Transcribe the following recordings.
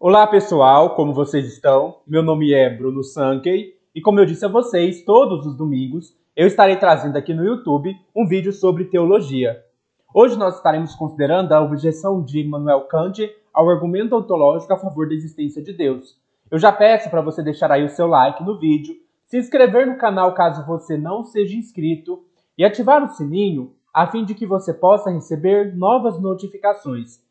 Olá pessoal, como vocês estão? Meu nome é Bruno Sankey e como eu disse a vocês, todos os domingos eu estarei trazendo aqui no YouTube um vídeo sobre teologia. Hoje nós estaremos considerando a objeção de Immanuel Kant ao argumento ontológico a favor da existência de Deus. Eu já peço para você deixar aí o seu like no vídeo, se inscrever no canal caso você não seja inscrito e ativar o sininho a fim de que você possa receber novas notificações.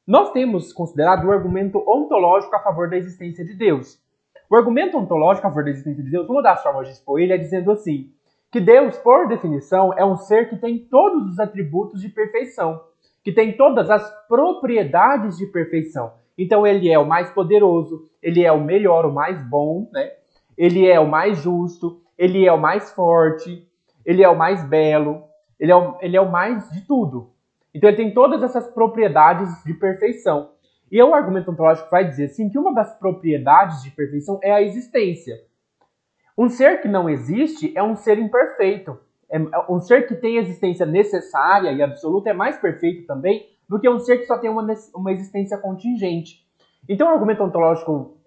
Nós temos considerado o argumento ontológico a favor da existência de Deus. O argumento ontológico a favor da existência de Deus, uma das formas de expor ele é dizendo assim, que Deus, por definição, é um ser que tem todos os atributos de perfeição, que tem todas as propriedades de perfeição. Então ele é o mais poderoso, ele é o melhor, o mais bom, né? Ele é o mais justo, ele é o mais forte, ele é o mais belo, ele é o mais de tudo. Então ele tem todas essas propriedades de perfeição. E o argumento ontológico vai dizer assim, que uma das propriedades de perfeição é a existência. Um ser que não existe é um ser imperfeito. Um ser que tem existência necessária e absoluta é mais perfeito também do que um ser que só tem uma existência contingente. Então o argumento ontológico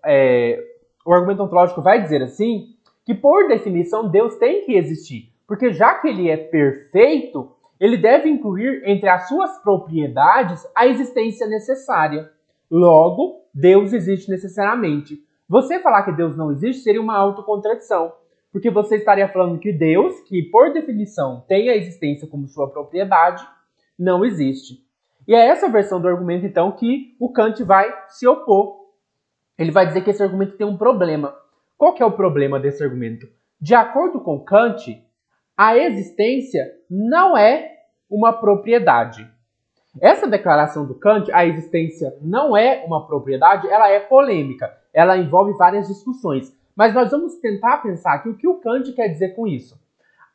vai dizer assim, que por definição Deus tem que existir. Porque já que ele é perfeito, ele deve incluir entre as suas propriedades a existência necessária. Logo, Deus existe necessariamente. Você falar que Deus não existe seria uma autocontradição, porque você estaria falando que Deus, que por definição tem a existência como sua propriedade, não existe. E é essa versão do argumento, então, que o Kant vai se opor. Ele vai dizer que esse argumento tem um problema. Qual que é o problema desse argumento? De acordo com Kant, a existência não é uma propriedade. Essa declaração do Kant, a existência não é uma propriedade, ela é polêmica. Ela envolve várias discussões. Mas nós vamos tentar pensar aqui o que o Kant quer dizer com isso.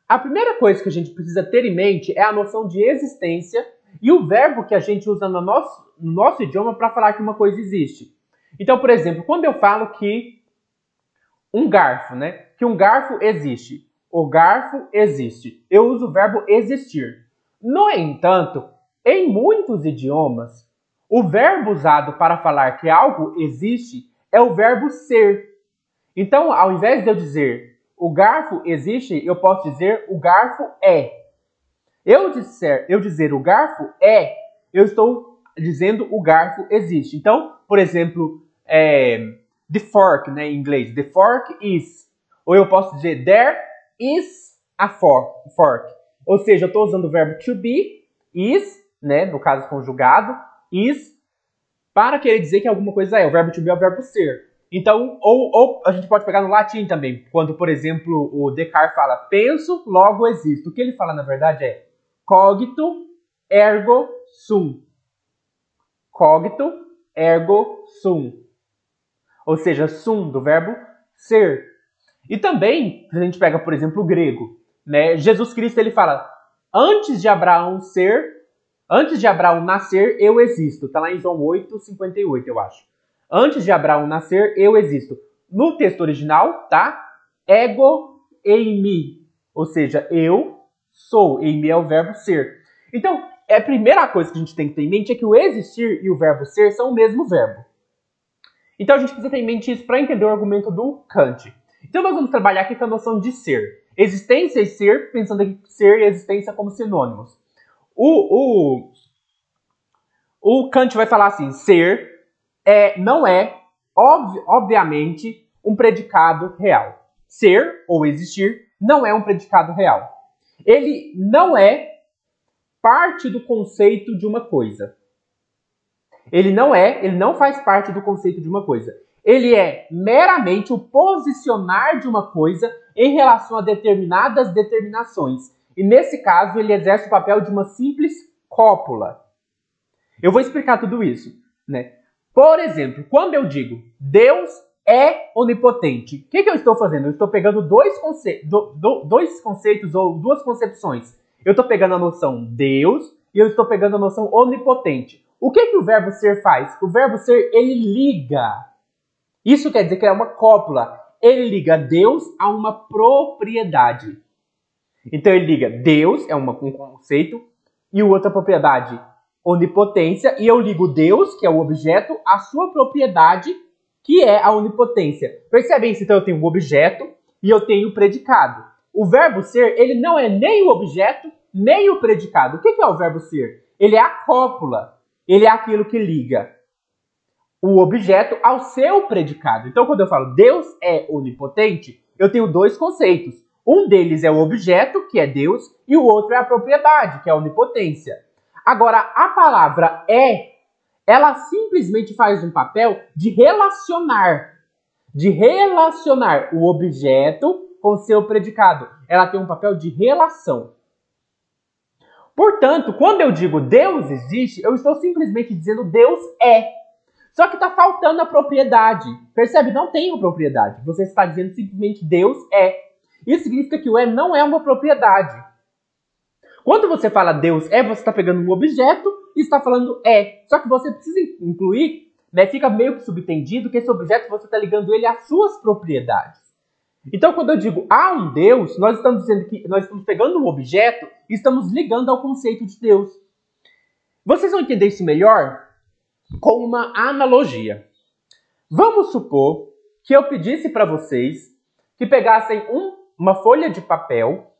A primeira coisa que a gente precisa ter em mente é a noção de existência e o verbo que a gente usa no nosso idioma para falar que uma coisa existe. Então, por exemplo, quando eu falo que um garfo, né? Que um garfo existe. O garfo existe. Eu uso o verbo existir. No entanto, em muitos idiomas, o verbo usado para falar que algo existe é o verbo ser. Então, ao invés de eu dizer o garfo existe, eu posso dizer o garfo é. Eu dizer o garfo é, eu estou dizendo o garfo existe. Então, por exemplo, the fork, né, em inglês. The fork is. Ou eu posso dizer there is a fork. Ou seja, eu estou usando o verbo to be, is, né, no caso conjugado, is, para querer dizer que alguma coisa é. O verbo to be é o verbo ser. Então, ou a gente pode pegar no latim também, quando, por exemplo, o Descartes fala penso, logo existo. O que ele fala, na verdade, é cogito, ergo sum. Cogito, ergo sum. Ou seja, sum, do verbo ser. E também, se a gente pega, por exemplo, o grego, né? Jesus Cristo, ele fala, antes de Abraão nascer, eu existo. Está lá em João 8:58, eu acho. Antes de Abraão nascer, eu existo. No texto original, tá? Ego eimi. Ou seja, eu sou. Eimi é o verbo ser. Então, a primeira coisa que a gente tem que ter em mente é que o existir e o verbo ser são o mesmo verbo. Então, a gente precisa ter em mente isso para entender o argumento do Kant. Então, nós vamos trabalhar aqui com a noção de ser. Existência e ser, pensando aqui ser e existência como sinônimos. O Kant vai falar assim, ser não é, obviamente, um predicado real. Ser, ou existir, não é um predicado real. Ele não é parte do conceito de uma coisa. Ele não faz parte do conceito de uma coisa. Ele é meramente o posicionar de uma coisa em relação a determinadas determinações. E nesse caso, ele exerce o papel de uma simples cópula. Eu vou explicar tudo isso, né? Por exemplo, quando eu digo Deus é onipotente, o que eu estou fazendo? Eu estou pegando dois conceitos ou duas concepções. Eu estou pegando a noção Deus e eu estou pegando a noção onipotente. O que o verbo ser faz? O verbo ser, ele liga. Isso quer dizer que é uma cópula. Ele liga Deus a uma propriedade. Então ele liga Deus, é um conceito, e outra propriedade, onipotência, e eu ligo Deus, que é o objeto, à sua propriedade, que é a onipotência. Percebem isso? Então eu tenho o objeto e eu tenho o predicado. O verbo ser, ele não é nem o objeto, nem o predicado. O que é o verbo ser? Ele é a cópula. Ele é aquilo que liga o objeto ao seu predicado. Então, quando eu falo Deus é onipotente, eu tenho dois conceitos. Um deles é o objeto, que é Deus, e o outro é a propriedade, que é a onipotência. Agora, a palavra ela simplesmente faz um papel de relacionar o objeto com seu predicado. Ela tem um papel de relação. Portanto, quando eu digo Deus existe, eu estou simplesmente dizendo Deus é. Só que está faltando a propriedade. Percebe? Não tem uma propriedade. Você está dizendo simplesmente Deus é. Isso significa que o não é uma propriedade. Quando você fala Deus é, você está pegando um objeto e está falando é. Só que você precisa incluir, né, fica meio que subentendido que esse objeto você está ligando ele às suas propriedades. Então, quando eu digo há um Deus, nós estamos dizendo que nós estamos pegando um objeto e estamos ligando ao conceito de Deus. Vocês vão entender isso melhor com uma analogia. Vamos supor que eu pedisse para vocês que pegassem uma folha de papel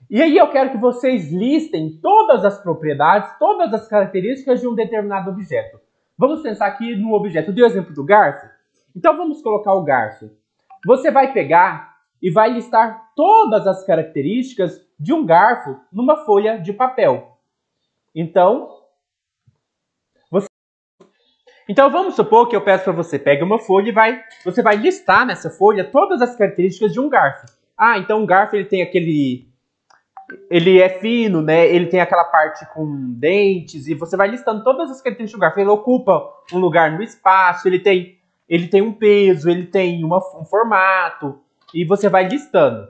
e aí eu quero que vocês listem todas as propriedades, todas as características de um determinado objeto. Vamos pensar aqui no objeto. Eu dei o exemplo do garfo. Então vamos colocar o garfo. Você vai pegar e vai listar todas as características de um garfo numa folha de papel. Então vamos supor que eu peço para você, pegue uma folha e você vai listar nessa folha todas as características de um garfo. Ah, então um garfo ele tem ele é fino, né? Ele tem aquela parte com dentes e você vai listando todas as características do garfo. Ele ocupa um lugar no espaço, ele tem um peso, ele tem um formato e você vai listando.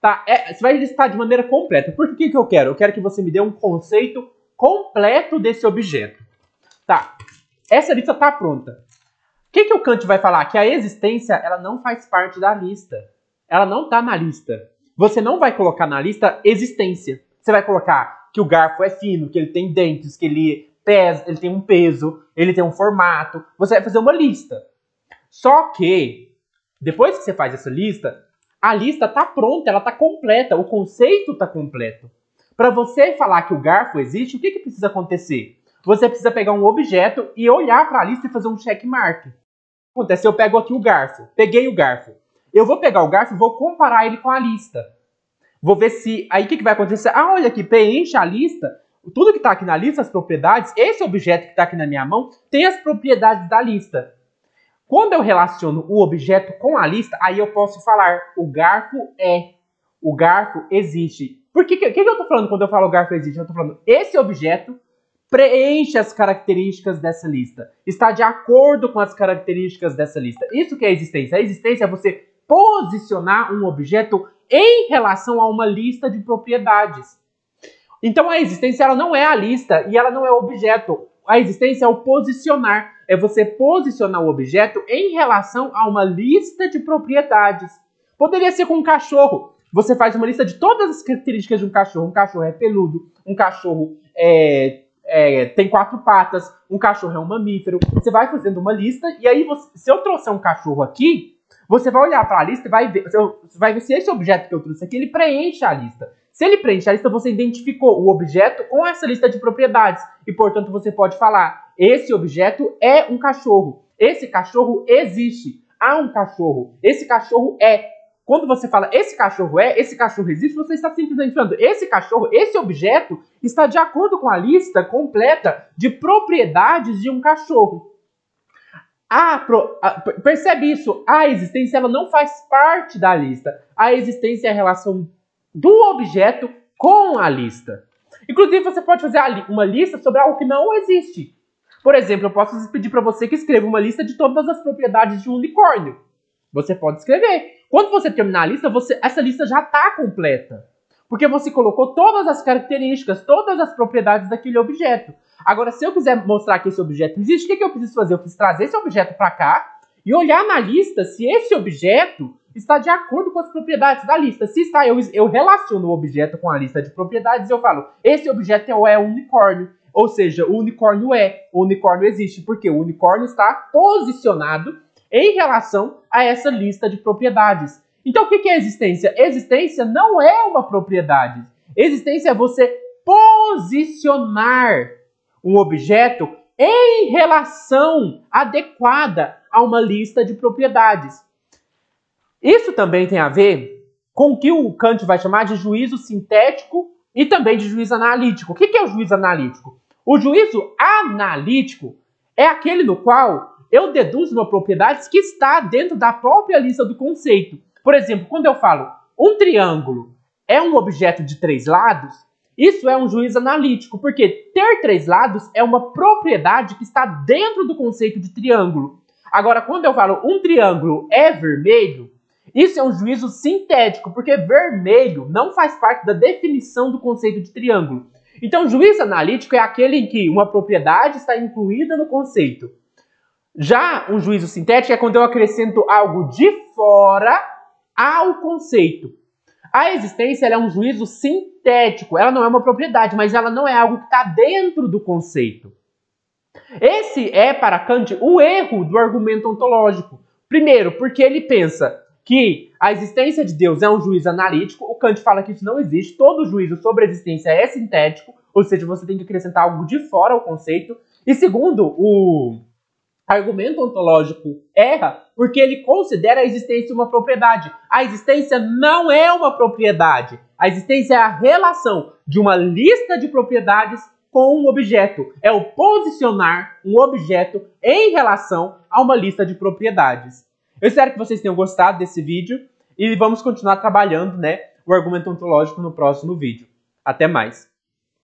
Tá? Você vai listar de maneira completa. Por que eu quero? Eu quero que você me dê um conceito completo desse objeto. Tá? Essa lista está pronta. O que o Kant vai falar? Que a existência ela não faz parte da lista. Ela não está na lista. Você não vai colocar na lista existência. Você vai colocar que o garfo é fino, que ele tem dentes, que ele pesa, ele tem um peso, ele tem um formato. Você vai fazer uma lista. Só que, depois que você faz essa lista, a lista está pronta, ela está completa, o conceito está completo. Para você falar que o garfo existe, o que precisa acontecer? Você precisa pegar um objeto e olhar para a lista e fazer um checkmark. O que acontece? Eu pego aqui o garfo, peguei o garfo. Eu vou pegar o garfo e vou comparar ele com a lista. Vou ver se... Aí o que vai acontecer? Ah, olha aqui, preenche a lista. Tudo que está aqui na lista, as propriedades, esse objeto que está aqui na minha mão, tem as propriedades da lista. Quando eu relaciono o objeto com a lista, aí eu posso falar, o garfo é. O garfo existe. Por que eu estou falando quando eu falo o garfo existe? Eu estou falando, esse objeto preenche as características dessa lista. Está de acordo com as características dessa lista. Isso que é a existência. A existência é você posicionar um objeto em relação a uma lista de propriedades. Então a existência ela não é a lista e ela não é o objeto. A existência é o posicionar. É você posicionar o objeto em relação a uma lista de propriedades. Poderia ser com um cachorro. Você faz uma lista de todas as características de um cachorro. Um cachorro é peludo, um cachorro tem 4 patas, um cachorro é um mamífero. Você vai fazendo uma lista e aí, se eu trouxer um cachorro aqui, você vai olhar para a lista e vai ver se esse objeto que eu trouxe aqui, ele preenche a lista. Se ele preenche a lista, você identificou o objeto com essa lista de propriedades. E, portanto, você pode falar, esse objeto é um cachorro. Esse cachorro existe. Há um cachorro. Esse cachorro é. Quando você fala esse cachorro existe, você está simplesmente falando esse cachorro, esse objeto está de acordo com a lista completa de propriedades de um cachorro. Percebe isso? A existência ela não faz parte da lista. A existência é a relação do objeto com a lista. Inclusive, você pode fazer uma lista sobre algo que não existe. Por exemplo, eu posso pedir para você que escreva uma lista de todas as propriedades de um unicórnio. Você pode escrever. Quando você terminar a lista, essa lista já está completa. Porque você colocou todas as características, todas as propriedades daquele objeto. Agora, se eu quiser mostrar que esse objeto existe, o que eu preciso fazer? Eu preciso trazer esse objeto para cá e olhar na lista se esse objeto está de acordo com as propriedades da lista. Se está, eu relaciono o objeto com a lista de propriedades e eu falo, esse objeto é um unicórnio. ou seja, o unicórnio existe, porque o unicórnio está posicionado em relação a essa lista de propriedades. Então, o que é existência? Existência não é uma propriedade. Existência é você posicionar um objeto em relação adequada a uma lista de propriedades. Isso também tem a ver com o que o Kant vai chamar de juízo sintético e também de juízo analítico. O que é o juízo analítico? O juízo analítico é aquele no qual eu deduzo uma propriedade que está dentro da própria lista do conceito. Por exemplo, quando eu falo um triângulo é um objeto de 3 lados, isso é um juízo analítico, porque ter 3 lados é uma propriedade que está dentro do conceito de triângulo. Agora, quando eu falo um triângulo é vermelho, isso é um juízo sintético, porque vermelho não faz parte da definição do conceito de triângulo. Então, o juízo analítico é aquele em que uma propriedade está incluída no conceito. Já um juízo sintético é quando eu acrescento algo de fora ao conceito. A existência ela é um juízo sintético, ela não é uma propriedade, mas ela não é algo que está dentro do conceito. Esse é, para Kant, o erro do argumento ontológico. Primeiro, porque ele pensa que a existência de Deus é um juízo analítico, o Kant fala que isso não existe, todo juízo sobre a existência é sintético, ou seja, você tem que acrescentar algo de fora ao conceito. E segundo, o argumento ontológico erra porque ele considera a existência uma propriedade. A existência não é uma propriedade. A existência é a relação de uma lista de propriedades com um objeto. É o posicionar um objeto em relação a uma lista de propriedades. Eu espero que vocês tenham gostado desse vídeo e vamos continuar trabalhando, o argumento ontológico no próximo vídeo. Até mais!